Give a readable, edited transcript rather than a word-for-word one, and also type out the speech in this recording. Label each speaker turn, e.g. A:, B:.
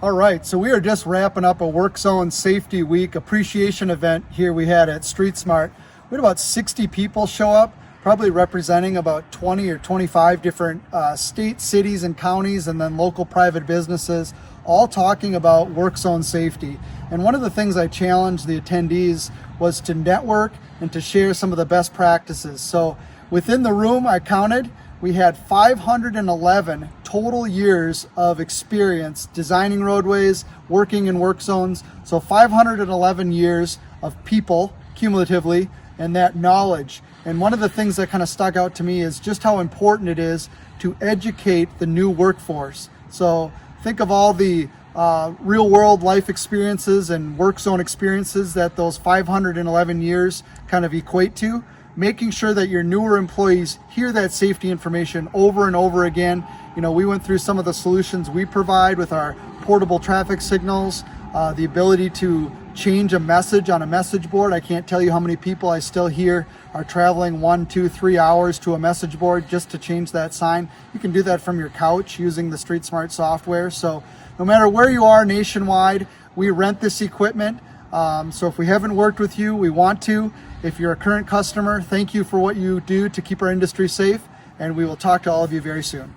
A: All right, so we are just wrapping up a Work Zone Safety Week appreciation event here we had at Street Smart. We had about 60 people show up, probably representing about 20 or 25 different states, cities, and counties, and then local private businesses, all talking about Work Zone safety. And one of the things I challenged the attendees was to network and to share some of the best practices. So within the room, I counted, we had 511 total years of experience designing roadways, working in work zones. So 511 years of people cumulatively, and that knowledge. And one of the things that kind of stuck out to me is just how important it is to educate the new workforce. So think of all the real world life experiences and work zone experiences that those 511 years kind of equate to. Making sure that your newer employees hear that safety information over and over again. You know, we went through some of the solutions we provide with our portable traffic signals, the ability to change a message on a message board. I can't tell you how many people I still hear are traveling 1, 2, 3 hours to a message board just to change that sign. You can do that from your couch using the Street Smart software. So no matter where you are nationwide, we rent this equipment. So if we haven't worked with you, we want to. If you're a current customer, thank you for what you do to keep our industry safe, and we will talk to all of you very soon.